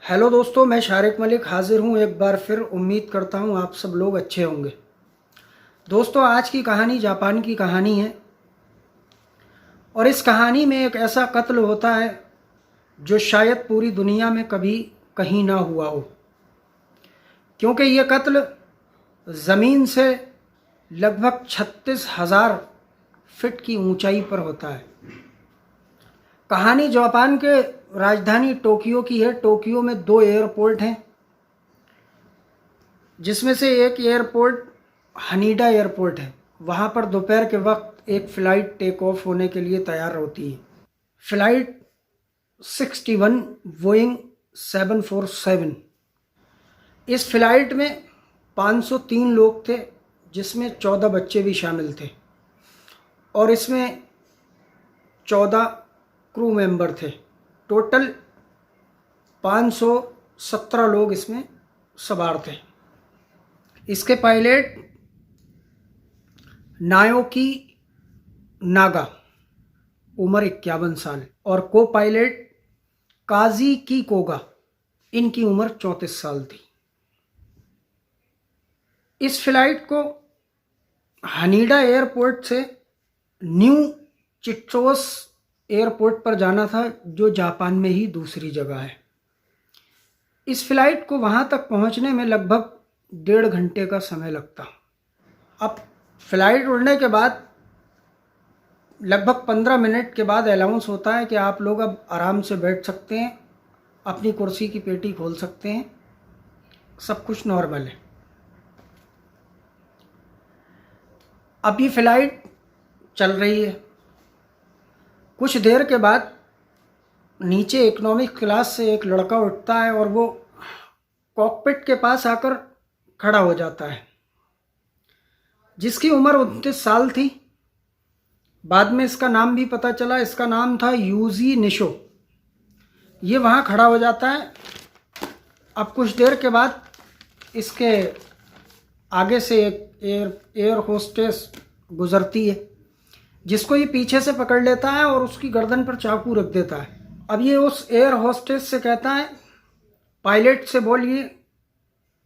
Hello दोस्तों, मैं शारिक मलिक हाजिर हूँ एक बार फिर। उम्मीद करता हूँ आप सब लोग अच्छे होंगे। दोस्तों, आज की कहानी जापान की कहानी है और इस कहानी में एक ऐसा कत्ल होता है जो शायद पूरी दुनिया में कभी कहीं ना हुआ हो, क्योंकि ये कत्ल ज़मीन से लगभग 36,000 फीट की ऊंचाई पर होता है। कहानी जापान के राजधानी टोक्यो की है। टोक्यो में 2 एयरपोर्ट हैं, जिसमें से एक एयरपोर्ट हनीडा एयरपोर्ट है। वहाँ पर दोपहर के वक्त एक फ़्लाइट टेक ऑफ होने के लिए तैयार होती है। Flight 61 Boeing 747। इस फ़्लाइट में 503 लोग थे, जिसमें 14 बच्चे भी शामिल थे और इसमें 14 क्रू मेंबर थे। टोटल 517 लोग इसमें सवार थे। इसके पायलट नायोकी नागा, उम्र 51 साल, और को पायलट काजी की कोगा, इनकी उम्र 34 साल थी। इस फ्लाइट को हनीडा एयरपोर्ट से न्यू चिट्रोस एयरपोर्ट पर जाना था, जो जापान में ही दूसरी जगह है। इस फ्लाइट को वहाँ तक पहुँचने में लगभग 1.5 घंटे का समय लगता। अब फ्लाइट उड़ने के बाद लगभग 15 मिनट के बाद अनाउंस होता है कि आप लोग अब आराम से बैठ सकते हैं, अपनी कुर्सी की पेटी खोल सकते हैं, सब कुछ नॉर्मल है। अब ये फ्लाइट चल रही है। कुछ देर के बाद नीचे इकोनॉमिक क्लास से एक लड़का उठता है और वो कॉकपिट के पास आकर खड़ा हो जाता है, जिसकी उम्र 29 साल थी। बाद में इसका नाम भी पता चला, इसका नाम था यूजी निशो। ये वहाँ खड़ा हो जाता है। अब कुछ देर के बाद इसके आगे से एक एयर होस्टेस गुजरती है, जिसको ये पीछे से पकड़ लेता है और उसकी गर्दन पर चाकू रख देता है। अब ये उस एयर होस्टेस से कहता है, पायलट से बोलिए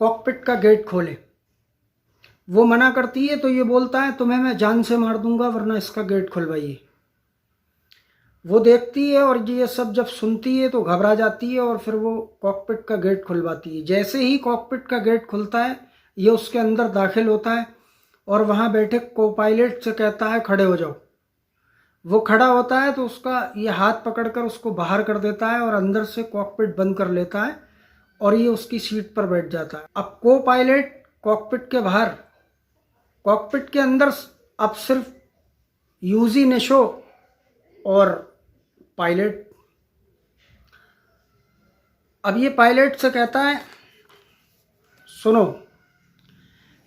कॉकपिट का गेट खोले। वो मना करती है तो ये बोलता है, तुम्हें मैं जान से मार दूंगा वरना इसका गेट खुलवाइए। वो देखती है और ये सब जब सुनती है तो घबरा जाती है और फिर वो कॉकपिट का गेट खुलवाती है। जैसे ही कॉकपिट का गेट खुलता है, ये उसके अंदर दाखिल होता है और वहाँ बैठे को पायलट से कहता है, खड़े हो जाओ। वो खड़ा होता है तो उसका ये हाथ पकड़कर उसको बाहर कर देता है और अंदर से कॉकपिट बंद कर लेता है और ये उसकी सीट पर बैठ जाता है। अब को पायलट कॉकपिट के बाहर, कॉकपिट के अंदर अब सिर्फ यूजी नेशो और पायलट। अब ये पायलट से कहता है, सुनो,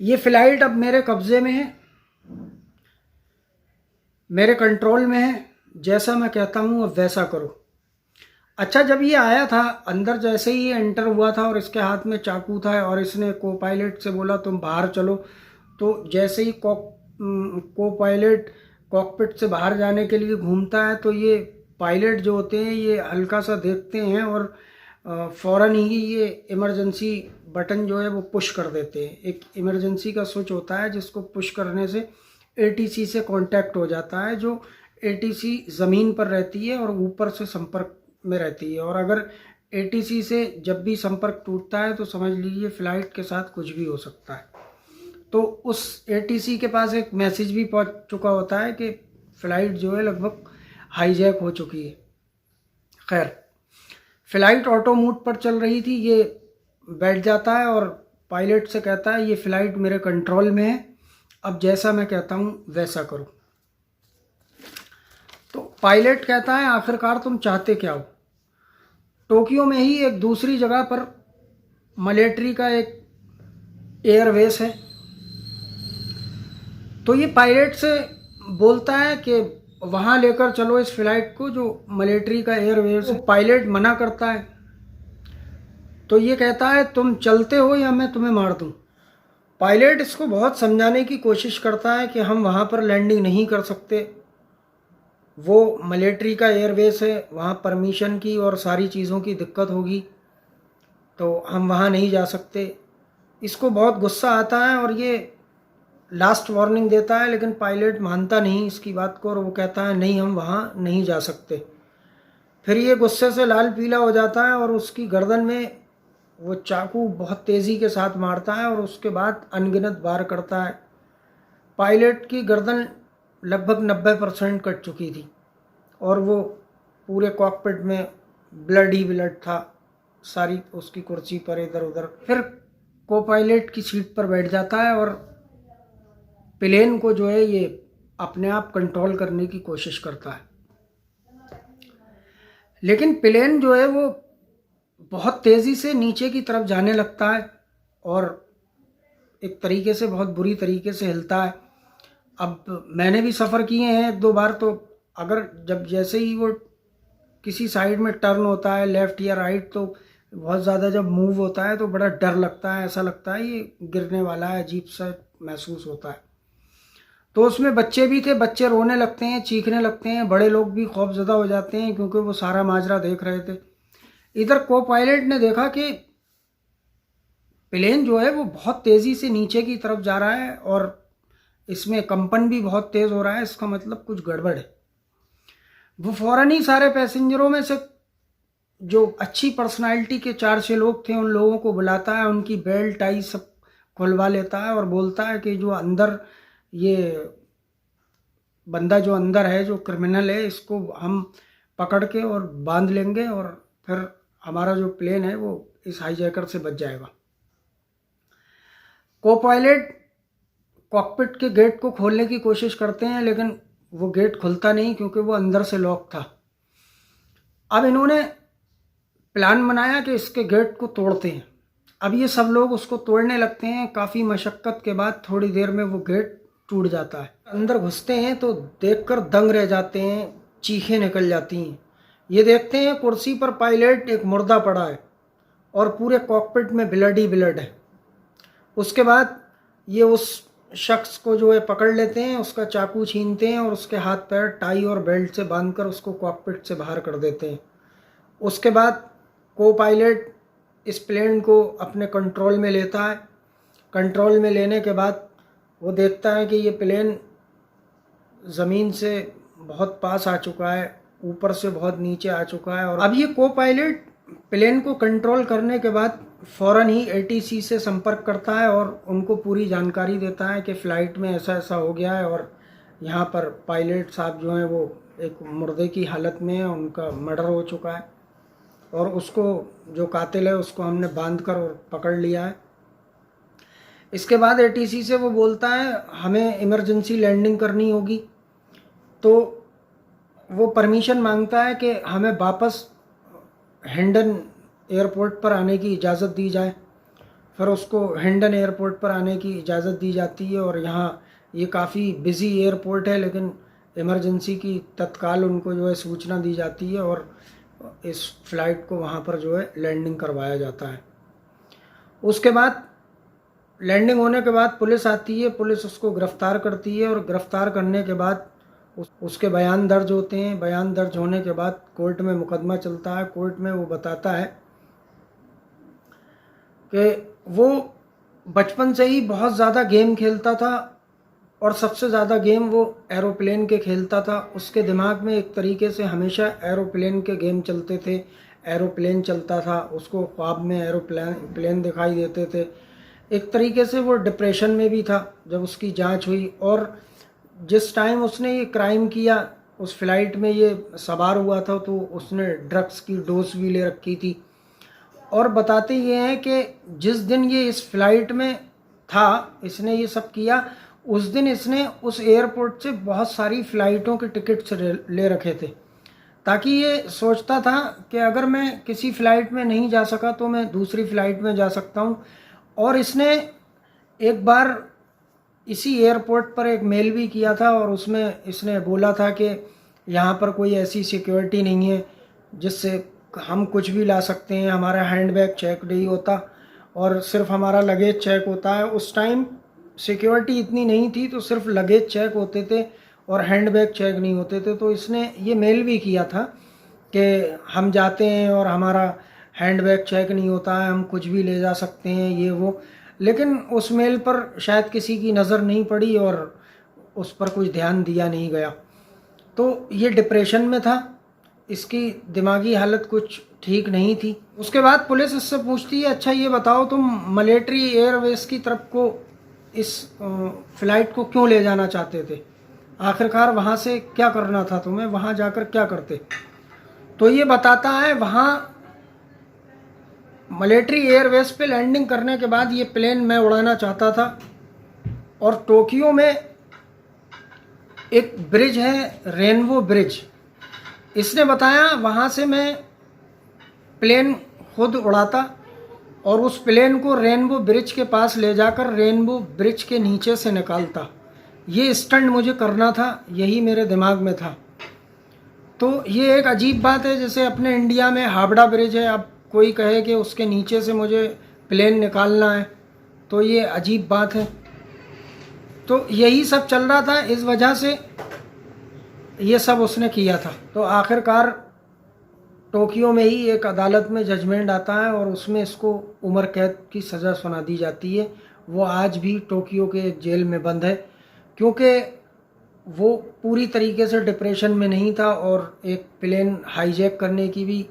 ये फ्लाइट अब मेरे कब्जे में है, मेरे कंट्रोल में है, जैसा मैं कहता हूँ अब वैसा करो। अच्छा, जब ये आया था अंदर, जैसे ही ये एंटर हुआ था और इसके हाथ में चाकू था और इसने को पायलट से बोला तुम बाहर चलो, तो जैसे ही को पायलट कॉकपिट से बाहर जाने के लिए घूमता है तो ये पायलट जो होते हैं ये हल्का सा देखते हैं और फ़ौरन ही ये इमरजेंसी बटन जो है वो पुश कर देते हैं। एक इमरजेंसी का स्विच होता है जिसको पुश करने से एटीसी से कांटेक्ट हो जाता है, जो एटीसी ज़मीन पर रहती है और ऊपर से संपर्क में रहती है। और अगर एटीसी से जब भी संपर्क टूटता है तो समझ लीजिए फ्लाइट के साथ कुछ भी हो सकता है। तो उस एटीसी के पास एक मैसेज भी पहुंच चुका होता है कि फ़्लाइट जो है लगभग हाईजैक हो चुकी है। खैर, फ़्लाइट ऑटो मोड पर चल रही थी। ये बैठ जाता है और पायलट से कहता है, ये फ़्लाइट मेरे कंट्रोल में है, अब जैसा मैं कहता हूँ वैसा करो। तो पायलट कहता है, आखिरकार तुम चाहते क्या हो? टोक्यो में ही एक दूसरी जगह पर मिलिट्री का एक एयरवेस है। तो ये पायलट से बोलता है कि वहाँ लेकर चलो इस फ्लाइट को, जो मिलिट्री का एयरवेस है। पायलट मना करता है तो ये कहता है, तुम चलते हो या मैं तुम्हें मार दूँ। पायलट इसको बहुत समझाने की कोशिश करता है कि हम वहाँ पर लैंडिंग नहीं कर सकते, वो मिलिट्री का एयरवेस है, वहाँ परमिशन की और सारी चीज़ों की दिक्कत होगी। तो हम वहाँ नहीं जा सकते। इसको बहुत गुस्सा आता है और ये लास्ट वार्निंग देता है, लेकिन पायलट मानता नहीं इसकी बात को और वो कहता है नहीं हम वहाँ नहीं जा सकते। फिर ये गुस्से से लाल पीला हो जाता है और उसकी गर्दन में वो चाकू बहुत तेज़ी के साथ मारता है और उसके बाद अनगिनत वार करता है। पायलट की गर्दन लगभग 90% कट चुकी थी और वो पूरे कॉकपिट में ब्लड ही ब्लड था, सारी उसकी कुर्सी पर इधर उधर। फिर को पायलट की सीट पर बैठ जाता है और प्लेन को जो है ये अपने आप कंट्रोल करने की कोशिश करता है, लेकिन प्लेन जो है वो बहुत तेज़ी से नीचे की तरफ जाने लगता है और एक तरीके से बहुत बुरी तरीके से हिलता है। अब मैंने भी सफ़र किए हैं 1-2 बार, तो अगर जब जैसे ही वो किसी साइड में टर्न होता है लेफ़्ट या राइट, तो बहुत ज़्यादा जब मूव होता है तो बड़ा डर लगता है, ऐसा लगता है ये गिरने वाला है, अजीब सा महसूस होता है। तो उसमें बच्चे भी थे, बच्चे रोने लगते हैं, चीखने लगते हैं, बड़े लोग भी खौफजदा हो जाते हैं क्योंकि वो सारा माजरा देख रहे थे। इधर को पायलट ने देखा कि प्लेन जो है वो बहुत तेज़ी से नीचे की तरफ जा रहा है और इसमें कंपन भी बहुत तेज़ हो रहा है, इसका मतलब कुछ गड़बड़ है। वो फ़ौरन ही सारे पैसेंजरों में से जो अच्छी पर्सनालिटी के 4-6 लोग थे उन लोगों को बुलाता है, उनकी बेल्ट टाई सब खुलवा लेता है और बोलता है कि जो अंदर ये बंदा जो अंदर है, जो क्रिमिनल है, इसको हम पकड़ के और बांध लेंगे और फिर हमारा जो प्लेन है वो इस हाईजैकर से बच जाएगा। को पायलट कॉकपिट के गेट को खोलने की कोशिश करते हैं, लेकिन वो गेट खुलता नहीं क्योंकि वो अंदर से लॉक था। अब इन्होंने प्लान बनाया कि इसके गेट को तोड़ते हैं। अब ये सब लोग उसको तोड़ने लगते हैं। काफ़ी मशक्क़त के बाद थोड़ी देर में वो गेट टूट जाता है। अंदर घुसते हैं तो देखकर दंग रह जाते हैं, चीखें निकल जाती हैं। ये देखते हैं कुर्सी पर पायलट एक मुर्दा पड़ा है और पूरे कॉकपिट में ब्लड ही ब्लड है। उसके बाद ये उस शख्स को जो है पकड़ लेते हैं, उसका चाकू छीनते हैं और उसके हाथ पैर टाई और बेल्ट से बांधकर उसको कॉकपिट से बाहर कर देते हैं। उसके बाद को पायलट इस प्लेन को अपने कंट्रोल में लेता है। कंट्रोल में लेने के बाद वो देखता है कि ये प्लेन ज़मीन से बहुत पास आ चुका है, ऊपर से बहुत नीचे आ चुका है। और अब ये को पायलट प्लेन को कंट्रोल करने के बाद फ़ौरन ही एटीसी से संपर्क करता है और उनको पूरी जानकारी देता है कि फ़्लाइट में ऐसा ऐसा हो गया है और यहाँ पर पायलट साहब जो हैं वो एक मुर्दे की हालत में है, उनका मर्डर हो चुका है और उसको जो कातिल है उसको हमने बांध कर और पकड़ लिया है। इसके बाद एटीसी से वो बोलता है हमें इमरजेंसी लैंडिंग करनी होगी, तो वो परमिशन मांगता है कि हमें वापस हिंडन एयरपोर्ट पर आने की इजाज़त दी जाए। फिर उसको हिंडन एयरपोर्ट पर आने की इजाज़त दी जाती है और यहाँ ये काफ़ी बिज़ी एयरपोर्ट है, लेकिन इमरजेंसी की तत्काल उनको जो है सूचना दी जाती है और इस फ्लाइट को वहाँ पर जो है लैंडिंग करवाया जाता है। उसके बाद लैंडिंग होने के बाद पुलिस आती है, पुलिस उसको गिरफ़्तार करती है और गिरफ़्तार करने के बाद उसके बयान दर्ज होते हैं। बयान दर्ज होने के बाद कोर्ट में मुकदमा चलता है। कोर्ट में वो बताता है कि वो बचपन से ही बहुत ज़्यादा गेम खेलता था और सबसे ज़्यादा गेम वो एरोप्लेन के खेलता था। उसके दिमाग में एक तरीके से हमेशा एरोप्लेन के गेम चलते थे, एरोप्लेन चलता था, उसको ख्वाब में एरोप्लेन दिखाई देते थे। एक तरीके से वो डिप्रेशन में भी था जब उसकी जांच हुई। और जिस टाइम उसने ये क्राइम किया उस फ्लाइट में ये सवार हुआ था तो उसने ड्रग्स की डोज भी ले रखी थी। और बताते ये हैं कि जिस दिन ये इस फ्लाइट में था, इसने ये सब किया, उस दिन इसने उस एयरपोर्ट से बहुत सारी फ़्लाइटों के टिकट्स ले रखे थे, ताकि ये सोचता था कि अगर मैं किसी फ़्लाइट में नहीं जा सका तो मैं दूसरी फ़्लाइट में जा सकता हूँ। और इसने एक बार इसी एयरपोर्ट पर एक मेल भी किया था और उसमें इसने बोला था कि यहाँ पर कोई ऐसी सिक्योरिटी नहीं है जिससे हम कुछ भी ला सकते हैं, हमारा हैंडबैग चेक नहीं होता और सिर्फ हमारा लगेज चेक होता है। उस टाइम सिक्योरिटी इतनी नहीं थी तो सिर्फ लगेज चेक होते थे और हैंडबैग चेक नहीं होते थे। तो इसने ये मेल भी किया था कि हम जाते हैं और हमारा हैंडबैग चेक नहीं होता है, हम कुछ भी ले जा सकते हैं, ये वो। लेकिन उस मेल पर शायद किसी की नज़र नहीं पड़ी और उस पर कुछ ध्यान दिया नहीं गया। तो ये डिप्रेशन में था, इसकी दिमागी हालत कुछ ठीक नहीं थी। उसके बाद पुलिस इससे पूछती है, अच्छा ये बताओ तुम मिलिट्री एयरवेज की तरफ को इस फ़्लाइट को क्यों ले जाना चाहते थे? आखिरकार वहाँ से क्या करना था तुम्हें, वहाँ जाकर क्या करते? तो ये बताता है, वहाँ मिलिट्री एयरवेज पे लैंडिंग करने के बाद ये प्लेन मैं उड़ाना चाहता था, और टोक्यो में एक ब्रिज है, रेनबो ब्रिज। इसने बताया वहाँ से मैं प्लेन खुद उड़ाता और उस प्लेन को रेनबो ब्रिज के पास ले जाकर रेनबो ब्रिज के नीचे से निकालता। ये स्टंट मुझे करना था, यही मेरे दिमाग में था। तो ये एक अजीब बात है, जैसे अपने इंडिया में हावड़ा ब्रिज है, अब कोई कहे कि उसके नीचे से मुझे प्लेन निकालना है, तो ये अजीब बात है। तो यही सब चल रहा था, इस वजह से ये सब उसने किया था। तो आखिरकार टोक्यो में ही एक अदालत में जजमेंट आता है और उसमें इसको उम्र कैद की सज़ा सुना दी जाती है। वो आज भी टोक्यो के जेल में बंद है, क्योंकि वो पूरी तरीके से डिप्रेशन में नहीं था और एक प्लेन हाईजैक करने की भी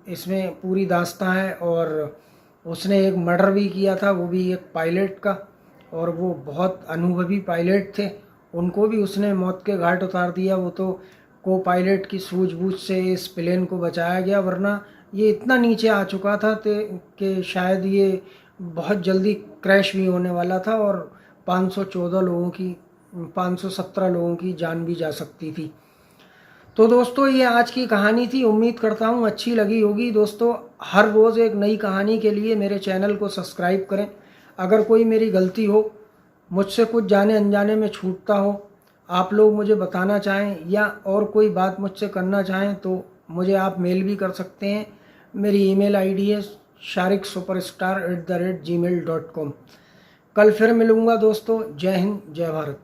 इसमें पूरी दास्तां है, और उसने एक मर्डर भी किया था, वो भी एक पायलट का, और वो बहुत अनुभवी पायलट थे, उनको भी उसने मौत के घाट उतार दिया। वो तो को पायलट की सूझबूझ से इस प्लेन को बचाया गया, वरना ये इतना नीचे आ चुका था कि शायद ये बहुत जल्दी क्रैश भी होने वाला था और 517 लोगों की जान भी जा सकती थी। तो दोस्तों ये आज की कहानी थी, उम्मीद करता हूँ अच्छी लगी होगी। दोस्तों हर रोज़ एक नई कहानी के लिए मेरे चैनल को सब्सक्राइब करें। अगर कोई मेरी गलती हो, मुझसे कुछ जाने अनजाने में छूटता हो, आप लोग मुझे बताना चाहें या और कोई बात मुझसे करना चाहें, तो मुझे आप मेल भी कर सकते हैं। मेरी ईमेल आईडी है shariksuperstar@gmail.com। कल फिर मिलूँगा दोस्तों। जय हिंद, जय भारत।